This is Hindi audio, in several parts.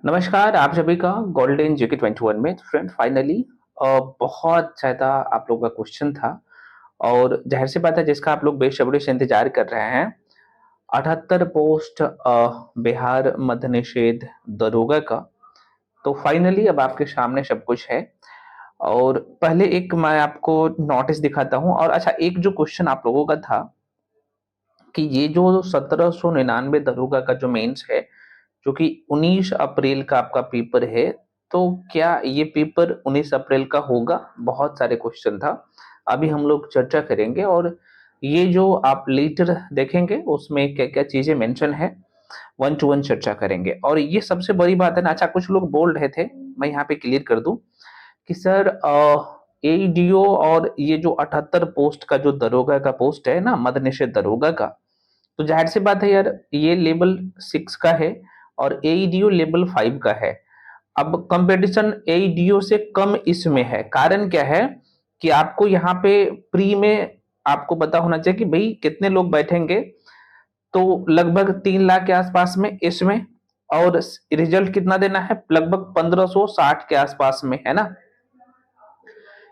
नमस्कार आप सभी का गोल्डन जीके 21 में फ्रेंड फाइनली बहुत ज़्यादा आप लोगों का क्वेश्चन था और जाहिर सी बात है जिसका आप लोग बेसब्री से इंतजार कर रहे हैं 78 पोस्ट बिहार मद्य निषेध दरोगा का। तो फाइनली अब आपके सामने सब कुछ है और पहले एक मैं आपको नोटिस दिखाता हूँ। और अच्छा, एक जो क्वेश्चन आप लोगों का था कि ये जो 1799 दरोगा का जो मेंस है, जो कि 19 अप्रैल का आपका पेपर है, तो क्या ये पेपर 19 अप्रैल का होगा? बहुत सारे क्वेश्चन था। अभी हम लोग चर्चा करेंगे और ये जो आप लेटर देखेंगे उसमें क्या-क्या चीज़ें मेंशन है, वन टू वन चर्चा करेंगे। और ये सबसे बड़ी बात है ना, अच्छा कुछ लोग बोल रहे थे, मैं यहाँ पे क्लियर कर दूँ कि सर एईडीओ और ये जो 78 पोस्ट का जो दरोगा का पोस्ट है ना, मद्य निषेध दरोगा का, तो जाहिर सी बात है यार, ये लेवल 6 का है और एईडीओ लेवल 5 का है। अब कंपटीशन एईडीओ से कम इसमें है। कारण क्या है कि आपको यहाँ पे प्री में आपको पता होना चाहिए कि भाई कितने लोग बैठेंगे, तो लगभग 3 लाख के आसपास में इसमें। और रिजल्ट कितना देना है? लगभग 1560 के आसपास में, है ना?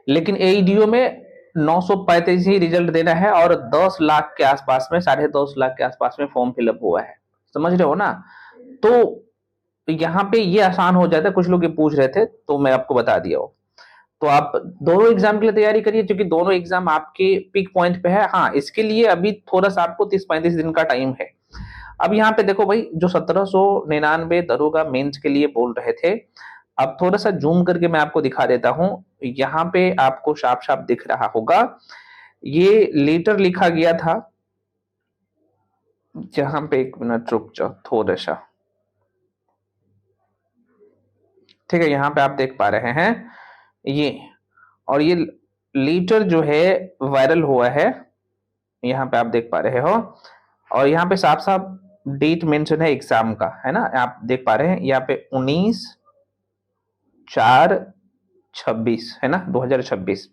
लेकिन एईडीओ में 935 ही रिजल्ट देना है और 10 लाख के आसपास में, 10.5 लाख के आसपास में फॉर्म फिलअप हुआ है। समझ रहे हो ना? तो यहाँ पे ये आसान हो जाता है। कुछ लोग ये पूछ रहे थे तो मैं आपको बता दिया हूँ। तो आप दोनों एग्जाम के लिए तैयारी करिए क्योंकि दोनों एग्जाम आपके पीक पॉइंट पे है। हाँ, इसके लिए अभी थोड़ा सा आपको 30-35 दिन का टाइम है। अब यहाँ पे देखो भाई, जो 1799 दरोगा मेंस के लिए बोल रहे थे, अब थोड़ा सा जूम करके मैं आपको दिखा देता हूँ। यहाँ पे आपको साफ साफ दिख रहा होगा, ये लेटर लिखा गया था। जहां पे एक मिनट रुक जाओ थोड़ा सा, ठीक है? यहाँ पे आप देख पा रहे हैं ये, और ये लेटर जो है वायरल हुआ है, यहाँ पे आप देख पा रहे हो। और यहाँ पे साफ साफ डेट मेंशन है एग्जाम का, है ना? आप देख पा रहे हैं यहाँ पे 19/4/26, है ना, 2026।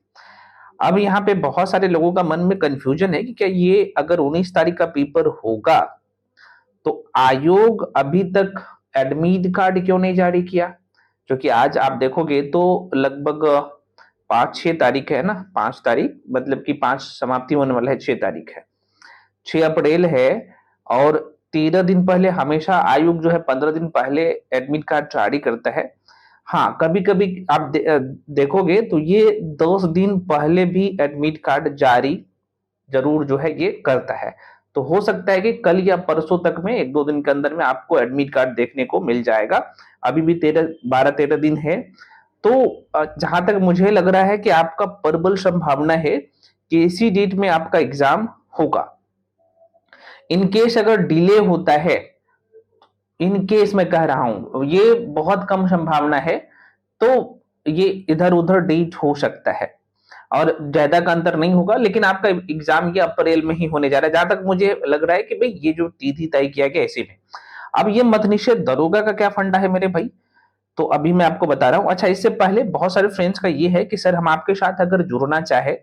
अब यहाँ पे बहुत सारे लोगों का मन में कंफ्यूजन है कि क्या ये अगर 19 तारीख का पेपर होगा तो आयोग अभी तक एडमिट कार्ड क्यों नहीं जारी किया? क्योंकि आज आप देखोगे तो लगभग 5-6 तारीख है ना, 5 तारीख मतलब कि 5 समाप्ति होने वाला है, 6 तारीख है, 6 अप्रैल है। और 13 दिन पहले हमेशा आयोग जो है 15 दिन पहले एडमिट कार्ड जारी करता है। हाँ, कभी कभी आप देखोगे तो ये 10 दिन पहले भी एडमिट कार्ड जारी जरूर जो है ये करता है। तो हो सकता है कि कल या परसों तक में, 1-2 दिन के अंदर में आपको एडमिट कार्ड देखने को मिल जाएगा। अभी भी 12-13 दिन है। तो जहां तक मुझे लग रहा है कि आपका प्रबल संभावना है कि इसी डेट में आपका एग्जाम होगा। इन केस अगर डिले होता है, इन केस मैं कह रहा हूं, ये बहुत कम संभावना है, तो ये इधर उधर डेट हो सकता है और ज्यादा का अंतर नहीं होगा। लेकिन आपका एग्जाम ये अप्रैल में ही होने जा रहा है, जहां तक मुझे लग रहा है कि भाई ये जो तिथि तय किया गया ऐसे में। अब ये मत निषेध दरोगा का क्या फंडा है मेरे भाई, तो अभी मैं आपको बता रहा हूँ। अच्छा, इससे पहले बहुत सारे फ्रेंड्स का ये है कि सर हम आपके साथ अगर जुड़ना चाहे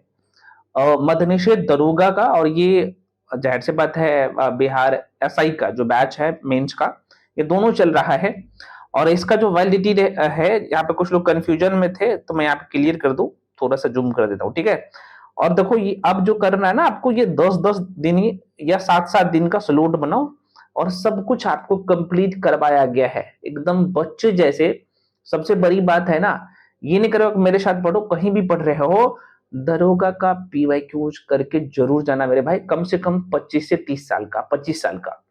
मद्य निषेध दरोगा का, और ये जाहिर सी बात है बिहार एसआई का जो बैच है मेंस का, ये दोनों चल रहा है। और इसका जो वैलिडिटी है, यहाँ पे कुछ लोग कंफ्यूजन में थे तो मैं यहाँ पे क्लियर कर दूं, थोड़ा सा जूम कर देता हूँ, ठीक है? और देखो ये अब जो करना है ना आपको, ये 10-10 दिन ही या 7-7 दिन का स्लॉट बनाओ और सब कुछ आपको कंप्लीट करवाया गया है एकदम बच्चे जैसे। सबसे बड़ी बात है ना, ये नहीं करो कि मेरे साथ पढ़ो, कहीं भी पढ़ रहे हो, दरोगा का पीवाईक्यूज करके जरूर जाना मेरे भाई। कम से कम 25 से 30 साल का, 25 साल का।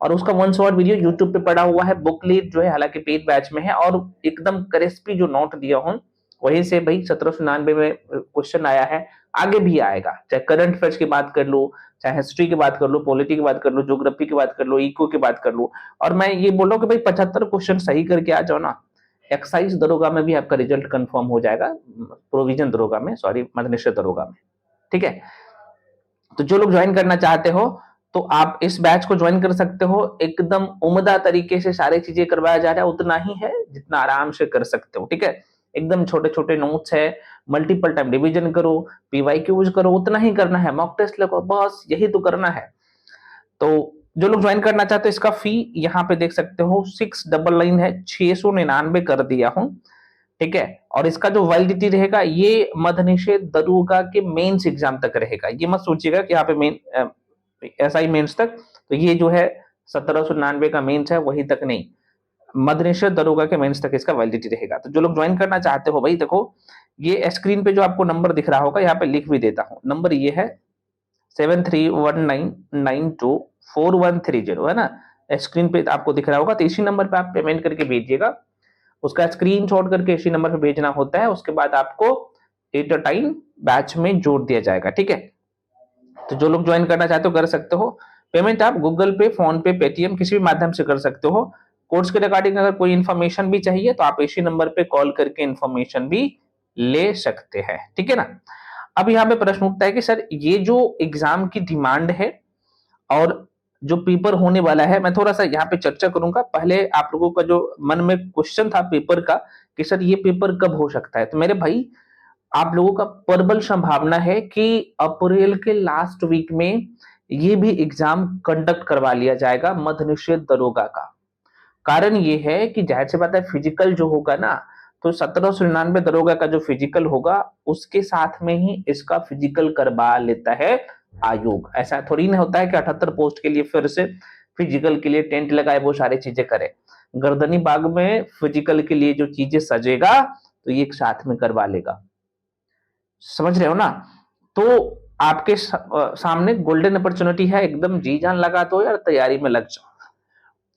और उसका वन शॉट वीडियो यूट्यूब पे पड़ा हुआ है। बुकलेट जो है हालांकि पेड बैच में है, और एकदम क्रिस्पी जो नोट दिया हूं वहीं से भाई 1799 में क्वेश्चन आया है, आगे भी आएगा। चाहे करंट अफेयर्स की बात कर लो, चाहे हिस्ट्री की बात कर लो, पॉलिटी की बात कर लो, ज्योग्राफी की बात कर लो, इको की बात कर लो। और मैं ये बोल रहा हूँ कि भाई 75 क्वेश्चन सही करके आ जाओ ना, एक्साइज दरोगा में भी आपका रिजल्ट कंफर्म हो जाएगा, प्रोविजन दरोगा में, सॉरी मद्य निषेध दरोगा में, ठीक है? तो जो लोग ज्वाइन करना चाहते हो तो आप इस बैच को ज्वाइन कर सकते हो। एकदम उम्दा तरीके से सारी चीजें करवाया जा रहा है, उतना ही है जितना आराम से कर सकते हो, ठीक है? एकदम छोटे छोटे नोट्स है, मल्टीपल टाइम रिवीजन करो, पीवाईक्यूज करो, उतना ही करना है, मॉक टेस्ट लगो, बस यही तो करना है। तो जो लोग ज्वाइन करना चाहते हो इसका फी यहाँ पे देख सकते हो 699 है, 699 कर दिया हूं, ठीक है। और इसका जो वैलिडिटी रहेगा ये मद्यनिषेध दरोगा के मेंस एग्जाम तक रहेगा। ये मत सोचिएगा कि यहाँ पे मेन एसआई मेंस तक, तो ये जो है 1799 का मेंस है वही तक नहीं, मद्यनिषेध दरोगा के मेंस तक इसका वैलिडिटी रहेगा। तो जो लोग ज्वाइन करना चाहते हो भाई देखो, ये स्क्रीन पे जो आपको नंबर दिख रहा होगा यहाँ पे लिख भी देता हूँ, नंबर ये है 7319924130 है ना, स्क्रीन पे आपको दिख रहा होगा। तो इसी नंबर पे आप पेमेंट करके भेजिएगा, उसका स्क्रीनशॉट करके इसी नंबर पे भेजना होता है, उसके बाद आपको एट अ टाइम बैच में जोड़ दिया जाएगा, ठीक है। तो जो लोग ज्वाइन करना चाहते हो कर सकते हो, पेमेंट आप गूगल पे, फोन पे, पेटीएम किसी भी माध्यम से कर सकते हो। कोर्स के रिगार्डिंग अगर कोई इन्फॉर्मेशन भी चाहिए तो आप इसी नंबर पे कॉल करके इन्फॉर्मेशन भी ले सकते हैं, ठीक है ना। अब यहाँ पे प्रश्न उठता है कि सर ये जो एग्जाम की डिमांड है और जो पेपर होने वाला है, मैं थोड़ा सा यहाँ पे चर्चा करूंगा। पहले आप लोगों का जो मन में क्वेश्चन था पेपर का कि सर ये पेपर कब हो सकता है, तो मेरे भाई आप लोगों का प्रबल संभावना है कि अप्रैल के लास्ट वीक में ये भी एग्जाम कंडक्ट करवा लिया जाएगा मद्यनिषेध दरोगा का। कारण ये है कि जाहिर सी बात है फिजिकल जो होगा ना, तो 1799 दरोगा का जो फिजिकल होगा उसके साथ में ही इसका फिजिकल करवा लेता है आयोग। ऐसा थोड़ी ना होता है कि 78 पोस्ट के लिए फिर से फिजिकल के लिए टेंट लगाए वो सारी चीजें करे। गर्दनी बाग में फिजिकल के लिए जो चीजें सजेगा तो ये एक साथ में करवा लेगा, समझ रहे हो ना। तो आपके सामने गोल्डन अपॉर्चुनिटी है, एकदम जी जान लगा दो यार, तैयारी में लग जाओ।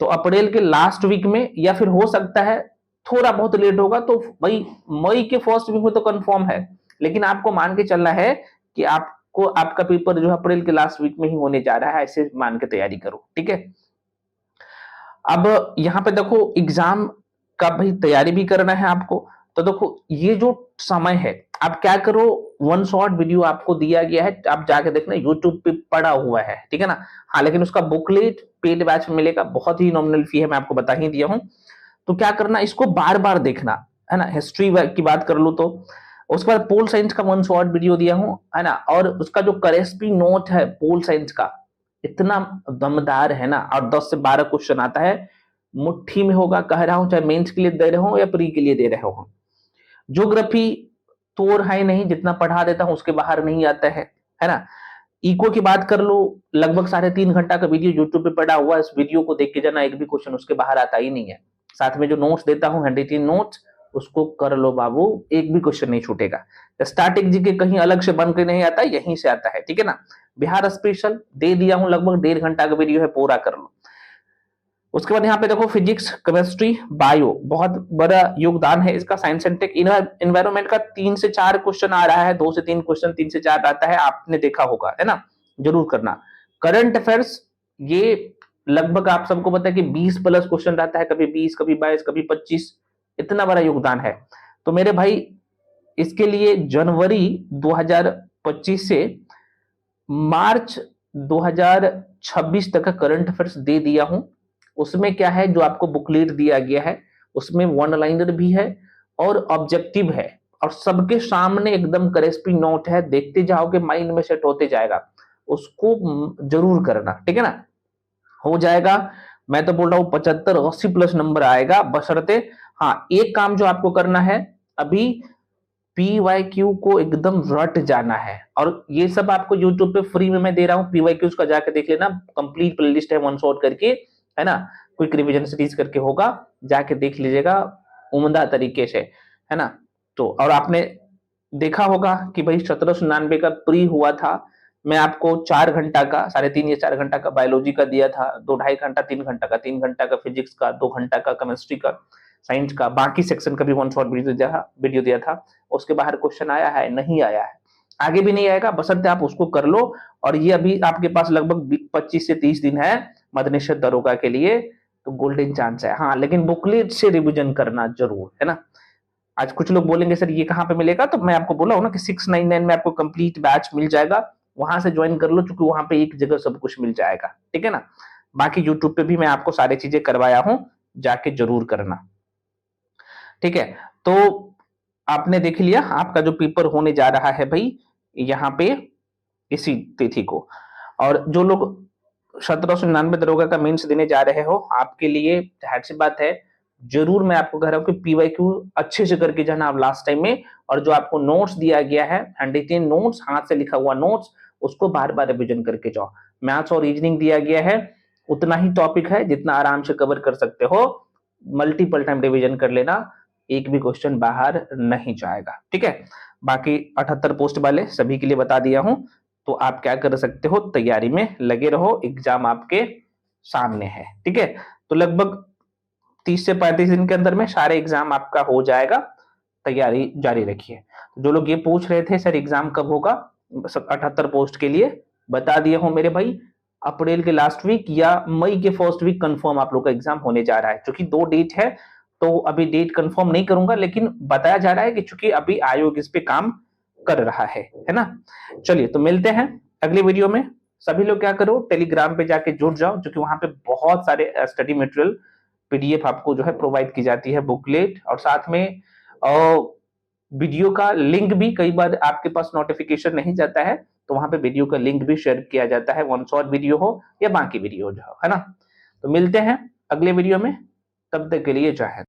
तो अप्रैल के लास्ट वीक में या फिर हो सकता है थोड़ा बहुत लेट होगा तो भाई मई के फर्स्ट वीक में तो कंफर्म है, लेकिन आपको मान के चलना है कि आपको आपका पेपर जो है अप्रैल के लास्ट वीक में ही होने जा रहा है, ऐसे मान के तैयारी करो, ठीक है। अब यहाँ पे देखो एग्जाम का भाई तैयारी भी करना है आपको, तो देखो ये जो समय है आप क्या करो, वन शॉट वीडियो आपको दिया गया है, आप जाके देखना यूट्यूब पे पड़ा हुआ है, ठीक है ना। हाँ लेकिन उसका बुकलेट पेड बैच में मिलेगा, बहुत ही नॉमिनल फी है, मैं आपको बता ही दिया हूँ। तो क्या करना, इसको बार बार देखना है ना। हिस्ट्री की बात कर लो तो उसके बाद पोल साइंस का वन शॉट वीडियो दिया हूँ है ना, और उसका जो करेस्पी नोट है पोल साइंस का इतना दमदार है ना, और 10 से 12 क्वेश्चन आता है, मुट्ठी में होगा, कह रहा हूं, चाहे मेंस के लिए दे रहे हो या प्री के लिए दे रहे हो। ज्योग्राफी तोड़ है नहीं, जितना पढ़ा देता हूं उसके बाहर नहीं आता है ना। इको की बात कर लो, लगभग 3.5 घंटा का वीडियो यूट्यूब पे पड़ा हुआ है, इस वीडियो को देख के जाना, एक भी क्वेश्चन उसके बाहर आता ही नहीं है। साथ में जो नोट्स देता हूँ हैंड रिटन नोट्स, उसको कर लो बाबू, एक भी क्वेश्चन नहीं छूटेगा। स्टैटिक जीके कहीं अलग से बन के नहीं आता, यहीं से आता है, ठीक है ना। बिहार स्पेशल दे दिया हूं, लगभग 1.5 घंटा का वीडियो है, पूरा कर लो। उसके बाद यहाँ पे देखो फिजिक्स, केमिस्ट्री, बायो, बहुत बड़ा योगदान है इसका। साइंस एंड टेक इन्वायरमेंट का 3 से 4 क्वेश्चन आ रहा है, 2 से 3 क्वेश्चन, 3 से 4 आता है, आपने देखा होगा है ना, जरूर करना। करंट अफेयर्स ये लगभग आप सबको पता है कि 20 प्लस क्वेश्चन रहता है, कभी 20, कभी 22, कभी 25, इतना बड़ा योगदान है। तो मेरे भाई इसके लिए जनवरी 2025 से मार्च 2026 तक का करंट अफेयर्स दे दिया हूं। उसमें क्या है, जो आपको बुकलेट दिया गया है उसमें वन लाइनर भी है और ऑब्जेक्टिव है, और सबके सामने एकदम क्रिस्पी नोट है, देखते जाओगे माइंड में सेट होते जाएगा, उसको जरूर करना, ठीक है ना। हो जाएगा, मैं तो बोल रहा हूं 75-80 प्लस नंबर आएगा, बशर्ते हाँ एक काम जो आपको करना है, अभी पीवाईक्यू को एकदम रट जाना है, और ये सब आपको यूट्यूब पे फ्री में मैं दे रहा हूँ, पीवाईक्यूज का जाके देख लेना, कंप्लीट प्लेलिस्ट है वन शॉट करके, है ना, क्विक रिवीजन सीरीज करके होगा, जाके देख लीजिएगा उम्दा तरीके से, है ना। तो और आपने देखा होगा कि भाई 1799 का प्री हुआ था, मैं आपको 4 घंटा का, 3.5 या 4 घंटा का बायोलॉजी का दिया था, 2-2.5 घंटा, 3 घंटा का, 3 घंटा का फिजिक्स का, 2 घंटा का केमिस्ट्री का, साइंस का, बाकी सेक्शन का भी वन शॉट वीडियो दिया था। उसके बाहर क्वेश्चन आया है, नहीं आया है, आगे भी नहीं आएगा, बसंत आप उसको कर लो। और ये अभी आपके पास लगभग 25 से 30 दिन है मद्यनिषेध दरोगा के लिए, तो गोल्डन चांस है। हाँ लेकिन बुकलेट से रिवीजन करना जरूर, है ना। आज कुछ लोग बोलेंगे सर ये कहाँ पे मिलेगा, तो मैं आपको बोला हूं ना कि 699 में आपको कंप्लीट बैच मिल जाएगा, वहां से ज्वाइन कर लो, क्योंकि वहां पे एक जगह सब कुछ मिल जाएगा, ठीक है ना। बाकी यूट्यूब पे भी मैं आपको सारी चीजें करवाया हूं, जाके जरूर करना, ठीक है। तो आपने देख लिया आपका जो पेपर होने जा रहा है भाई यहाँ पे इसी तिथि को। और जो लोग 1799 दरोगा का मेंस देने जा रहे हो, आपके लिए जाहिर सी बात है, जरूर मैं आपको कह रहा हूँ कि पीवाईक्यू अच्छे से करके जाना आप लास्ट टाइम में, और जो आपको नोट्स दिया गया है, हैंडरिटन नोट्स, हाथ से लिखा हुआ नोट्स, उसको बार बार रिविजन करके जाओ। मैथ्स और रीजनिंग दिया गया है, उतना ही टॉपिक है जितना आराम से कवर कर सकते हो, मल्टीपल टाइम रिविजन कर लेना, एक भी क्वेश्चन बाहर नहीं जाएगा, ठीक है। बाकी 78 पोस्ट वाले सभी के लिए बता दिया हूं, तो आप क्या कर सकते हो, तैयारी में लगे रहो, एग्जाम आपके सामने है, ठीक है। तो लगभग 30 से 35 दिन के अंदर में सारे एग्जाम आपका हो जाएगा, तैयारी जारी रखिए। जो लोग ये पूछ रहे थे सर एग्जाम कब होगा 78 पोस्ट के लिए, बता दिया हूं मेरे भाई, अप्रैल के लास्ट वीक या मई के फर्स्ट वीक कंफर्म आप लोग का एग्जाम होने जा रहा है। क्योंकि 2 डेट है, तो अभी डेट कंफर्म नहीं करूंगा, लेकिन बताया जा रहा है कि चूंकि अभी आयोग इस पे काम कर रहा है ना। चलिए तो मिलते हैं अगले वीडियो में। सभी लोग क्या करो, टेलीग्राम पे जाके जुड़ जाओ, क्योंकि वहां पे बहुत सारे स्टडी मटेरियल पीडीएफ आपको जो है प्रोवाइड की जाती है, बुकलेट, और साथ में वीडियो का लिंक भी कई बार आपके पास नोटिफिकेशन नहीं जाता है, तो वहां पे वीडियो का लिंक भी शेयर किया जाता है, वन शॉट वीडियो हो या बाकी वीडियो जो है ना। तो मिलते हैं अगले वीडियो में, तब तक के लिए जय हिंद।